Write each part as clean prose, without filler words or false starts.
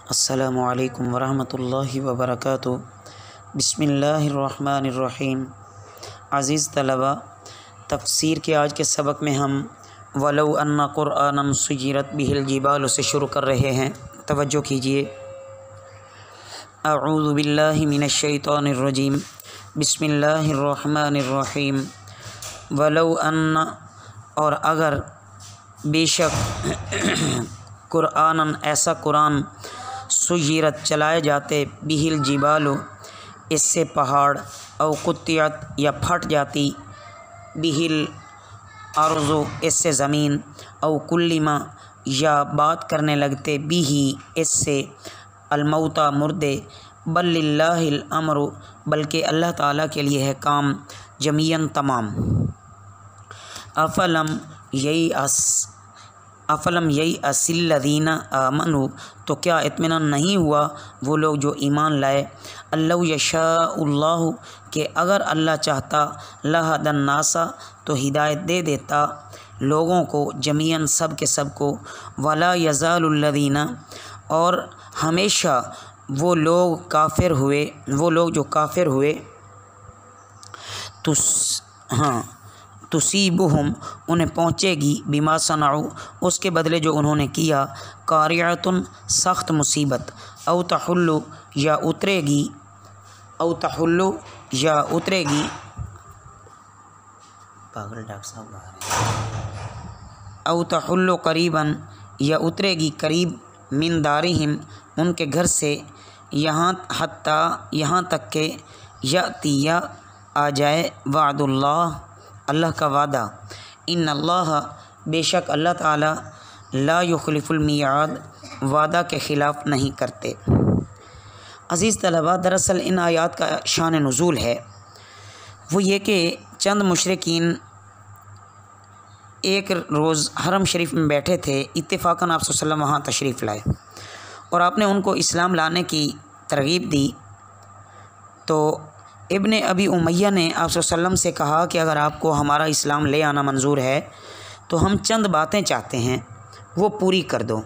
السلام علیکم ورحمۃ اللہ وبرکاتہ۔ بسم اللہ الرحمن الرحیم۔ عزیز طلبہ، تفسیر کے آج کے سبق میں ہم ولو ان قرآنا سیرت بہ الجبال سے شروع کر رہے ہیں۔ توجہ کیجیے۔ اعوذ باللہ من الشیطان الرجیم، بسم اللہ الرحمن الرحیم۔ ولو ان، اور اگر، بے شک، قرآن، ایسا قرآن، سیرت چلائے جاتے، بہ الجبال، اس سے پہاڑ، او قطعت، یا پھٹ جاتی، بہ الارض، اس سے زمین، او کلم، یا بات کرنے لگتے، بہ، اس سے، الموتى، مردے، بل للہ الامر، بلکہ اللہ تعالیٰ کے لیے ہے کام، جمیعاً، تمام۔ افلم ییأس الذین آمنوا، تو کیا اطمینان نہیں ہوا وہ لوگ جو ایمان لائے، لو یشاء اللہ، کہ اگر اللہ چاہتا، لہدی الناس، تو ہدایت دے دیتا لوگوں کو، جمیعاً، سب کے سب کو، ولا یزال الذین، اور ہمیشہ وہ لوگ جو کافر ہوئے، تصیبہم، انہیں پہنچے گی، بما صنعوا، اس کے بدلے جو انہوں نے کیا، قارعۃ، سخت مصیبت، او تحل، یا اترے گی، او تحل قریباً، یا اترے گی قریب، من دارہم، ان کے گھر سے، یہاں تک کہ یأتی، آ جائے، وعد اللہ، اللہ کا وعدہ، ان اللہ، بے شک اللہ تعالیٰ، لا یخلف المیعاد، وعدہ کے خلاف نہیں کرتے۔ عزیز طلبہ، دراصل ان آیات کا شان نزول ہے وہ یہ کہ چند مشرکین ایک روز حرم شریف میں بیٹھے تھے، اتفاقاً آپ صلی اللہ علیہ وسلم وہاں تشریف لائے، اور آپ نے ان کو اسلام لانے کی ترغیب دی۔ تو ابن ابی امیہ نے آپ صلی اللہ علیہ وسلم سے کہا کہ اگر آپ کو ہمارا اسلام لے آنا منظور ہے تو ہم چند باتیں چاہتے ہیں، وہ پوری کر دو۔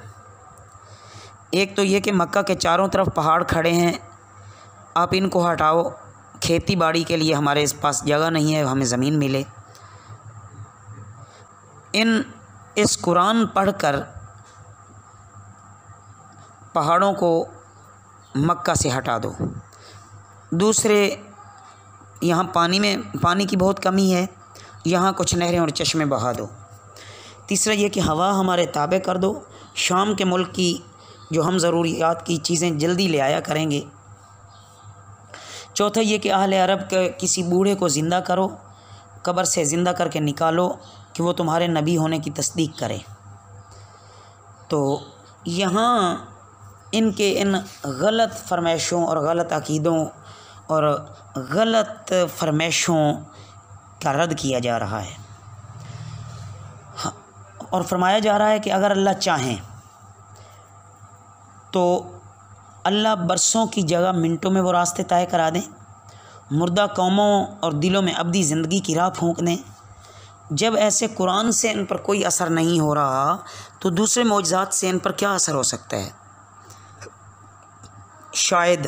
ایک تو یہ کہ مکہ کے چاروں طرف پہاڑ کھڑے ہیں، آپ ان کو ہٹاؤ، کھیتی باڑی کے لیے ہمارے پاس جگہ نہیں ہے، ہمیں زمین ملے۔ اس قرآن پڑھ کر پہاڑوں کو مکہ سے ہٹا دو۔ دوسرے، یہاں پانی کی بہت کمی ہے، یہاں کچھ نہریں اور چشمے بہا دو۔ تیسرا یہ کہ ہوا ہمارے تابع کر دو، شام کے ملک کی جو ہم ضروریات کی چیزیں جلدی لے آیا کریں گے۔ چوتھا یہ کہ اہل عرب کے کسی بوڑھے کو زندہ کرو، قبر سے زندہ کر کے نکالو کہ وہ تمہارے نبی ہونے کی تصدیق کرے۔ تو یہاں ان کے ان غلط فرمائشوں اور غلط عقیدوں اور غلط فرمائشوں کا رد کیا جا رہا ہے، اور فرمایا جا رہا ہے کہ اگر اللہ چاہیں تو اللہ برسوں کی جگہ منٹوں میں وہ راستے طے کرا دیں، مردہ قوموں اور دلوں میں ابدی زندگی کی راہ پھونک دیں۔ جب ایسے قرآن سے ان پر کوئی اثر نہیں ہو رہا تو دوسرے معجزات سے ان پر کیا اثر ہو سکتا ہے؟ شاید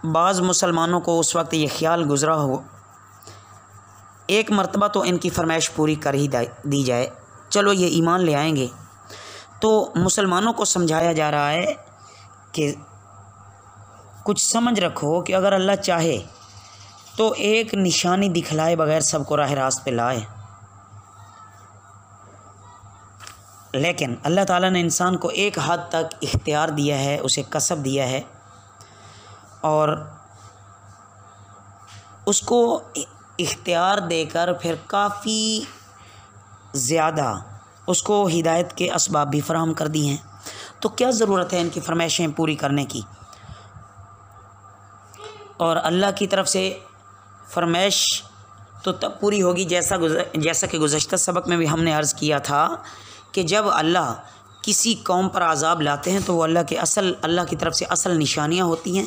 بعض مسلمانوں کو اس وقت یہ خیال گزرا ہو، ایک مرتبہ تو ان کی فرمائش پوری کر ہی دی جائے، چلو یہ ایمان لے آئیں گے۔ تو مسلمانوں کو سمجھایا جا رہا ہے کہ کچھ سمجھ رکھو کہ اگر اللہ چاہے تو ایک نشانی دکھلائے بغیر سب کو راہ راست پہ لائے، لیکن اللہ تعالیٰ نے انسان کو ایک حد تک اختیار دیا ہے، اسے کسب دیا ہے، اور اس کو اختیار دے کر پھر کافی زیادہ اس کو ہدایت کے اسباب بھی فراہم کر دی ہیں۔ تو کیا ضرورت ہے ان کی فرمائشیں پوری کرنے کی؟ اور اللہ کی طرف سے فرمائش تو تب پوری ہوگی جیسا کہ گزشتہ سبق میں بھی ہم نے عرض کیا تھا کہ جب اللہ کسی قوم پر عذاب لاتے ہیں تو وہ اللہ کی طرف سے اصل نشانیاں ہوتی ہیں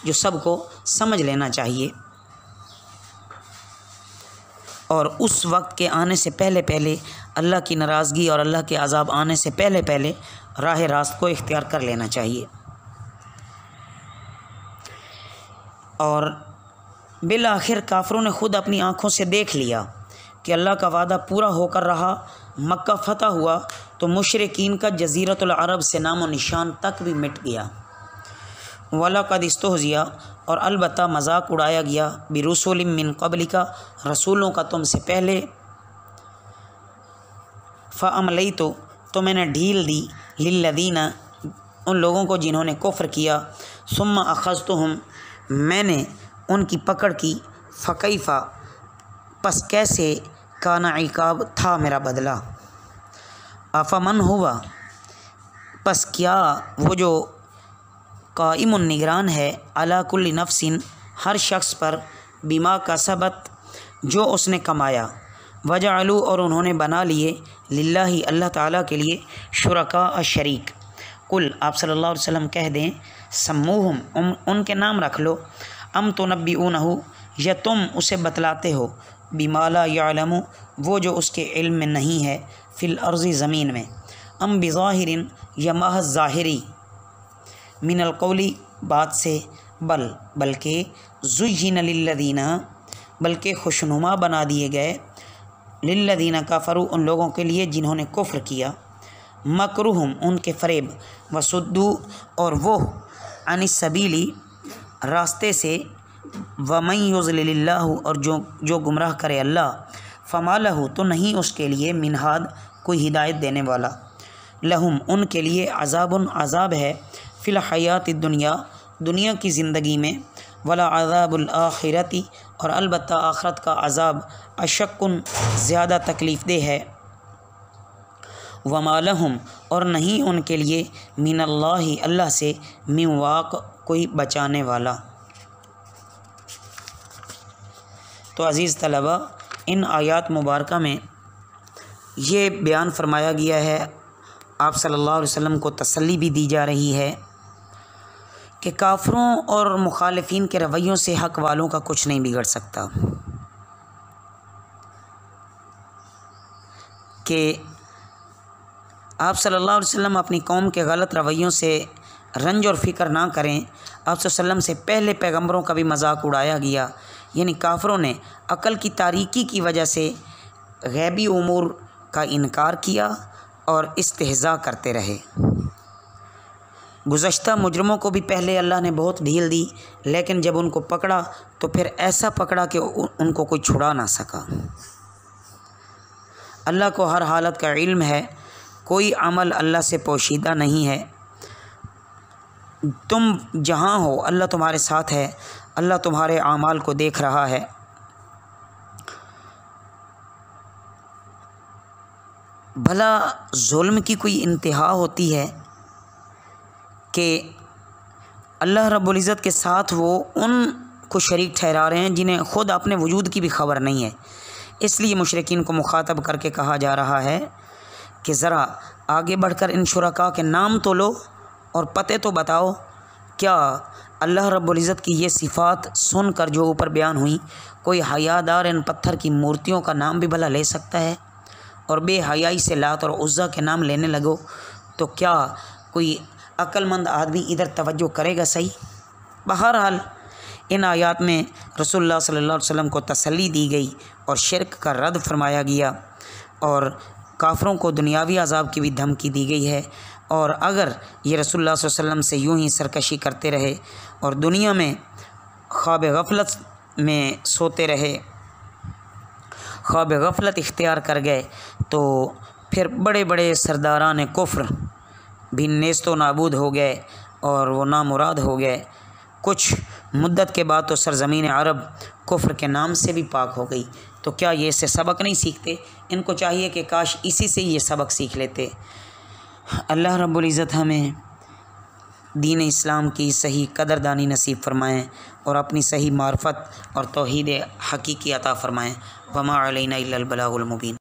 جو سب کو سمجھ لینا چاہیے، اور اس وقت کے آنے سے پہلے اللہ کی ناراضگی اور اللہ کے عذاب آنے سے پہلے راہ راست کو اختیار کر لینا چاہیے۔ اور بالآخر کافروں نے خود اپنی آنکھوں سے دیکھ لیا کہ اللہ کا وعدہ پورا ہو کر رہا، مکہ فتح ہوا تو مشرکین کا جزیرۃ العرب سے نام و نشان تک بھی مٹ گیا۔ وَلَقَدِ اسْتُهْزِئَ اور البتہ مذاق اڑایا گیا بِرُسُلٍ مِّن قَبْلِكَ رسولوں کا تم سے پہلے، فَأَمْلَيْتُ تو میں نے ڈھیل دی لِلَّذِينَ ان لوگوں کو جنہوں نے کفر کیا، ثُمَّ أَخَذْتُهُمْ میں نے ان کی پکڑ کی، فَكَيْفَ پس کیسے، کان عقاب تھا میرا بدلہ، افمن ہوا پس کیا وہ جو قائم نگران ہے، علی کل نفس ہر شخص پر، بما کسبت جو اس نے کمایا، وجعلوا اور انہوں نے بنا لیے، للہ اللہ تعالیٰ کے لیے، شرکاء شریک، قل آپ صلی اللہ علیہ وسلم کہہ دیں، سموہم ان کے نام رکھ لو، ام تنبئونہ یا تم اسے بتلاتے ہو، بما لا یعلم وہ جو اس کے علم میں نہیں ہے، فی الارض زمین میں، ام بظاہر یا محض ظاہری، من القولی بات سے، بلکہ زین للذین بلکہ خوشنما بنا دیے گئے، للذین کفروا ان لوگوں کے لیے جنہوں نے کفر کیا، مکرہم ان کے فریب، وصدوا اور وہ عن السبیل راستے سے، ومن یضلل اللہ اور جو گمراہ کرے اللہ، فما لہ تو نہیں اس کے لیے، من ہاد کوئی ہدایت دینے والا، لہم ان کے لیے، عذاب ہے، فی الحیات الدنیا دنیا کی زندگی میں، ولا عذاب الآخرتی اور البتہ آخرت کا عذاب، اشق زیادہ تکلیف دہ ہے، وما لہم اور نہیں ان کے لیے، من اللہ اللہ سے، من واق کوئی بچانے والا۔ تو عزیز طلبہ، ان آیات مبارکہ میں یہ بیان فرمایا گیا ہے، آپ صلی اللہ علیہ وسلم کو تسلی بھی دی جا رہی ہے کہ کافروں اور مخالفین کے رویوں سے حق والوں کا کچھ نہیں بگڑ سکتا، کہ آپ صلی اللہ علیہ وسلم اپنی قوم کے غلط رویوں سے رنج اور فکر نہ کریں۔ آپ صلی اللہ علیہ وسلم سے پہلے پیغمبروں کا بھی مذاق اڑایا گیا، یعنی کافروں نے عقل کی تاریکی کی وجہ سے غیبی امور کا انکار کیا اور استہزاء کرتے رہے۔ گزشتہ مجرموں کو بھی پہلے اللہ نے بہت ڈھیل دی، لیکن جب ان کو پکڑا تو پھر ایسا پکڑا کہ ان کو کوئی چھڑا نہ سکا۔ اللہ کو ہر حالت کا علم ہے، کوئی عمل اللہ سے پوشیدہ نہیں ہے، تم جہاں ہو اللہ تمہارے ساتھ ہے، اللہ تمہارے اعمال کو دیکھ رہا ہے۔ بھلا ظلم کی کوئی انتہا ہوتی ہے کہ اللہ رب العزت کے ساتھ وہ ان کو شریک ٹھہرا رہے ہیں جنہیں خود اپنے وجود کی بھی خبر نہیں ہے۔ اس لیے مشرکین کو مخاطب کر کے کہا جا رہا ہے کہ ذرا آگے بڑھ کر ان شرکاء کے نام تو لو اور پتے تو بتاؤ، کیا اللہ رب العزت کی یہ صفات سن کر جو اوپر بیان ہوئیں، کوئی حیادار ان پتھر کی مورتیوں کا نام بھی بھلا لے سکتا ہے؟ اور بے حیائی سے لات اور عزیٰ کے نام لینے لگو تو کیا کوئی عقل مند آدمی ادھر توجہ کرے گا؟ صحیح۔ بہرحال ان آیات میں رسول اللہ صلی اللہ علیہ وسلم کو تسلی دی گئی اور شرک کا رد فرمایا گیا، اور کافروں کو دنیاوی عذاب کی بھی دھمکی دی گئی ہے، اور اگر یہ رسول اللہ صلی اللہ علیہ وسلم سے یوں ہی سرکشی کرتے رہے اور دنیا میں خواب غفلت میں سوتے رہے، خواب غفلت اختیار کر گئے، تو پھر بڑے بڑے سرداران کفر بھی نیست و نابود ہو گئے اور وہ نامراد ہو گئے۔ کچھ مدت کے بعد تو سرزمین عرب کفر کے نام سے بھی پاک ہو گئی۔ تو کیا یہ اس سے سبق نہیں سیکھتے؟ ان کو چاہیے کہ کاش اسی سے یہ سبق سیکھ لیتے۔ اللہ رب العزت ہمیں دین اسلام کی صحیح قدردانی نصیب فرمائیں اور اپنی صحیح معرفت اور توحید حقیقی عطا فرمائیں۔ وما علینا الا البلاغ المبین۔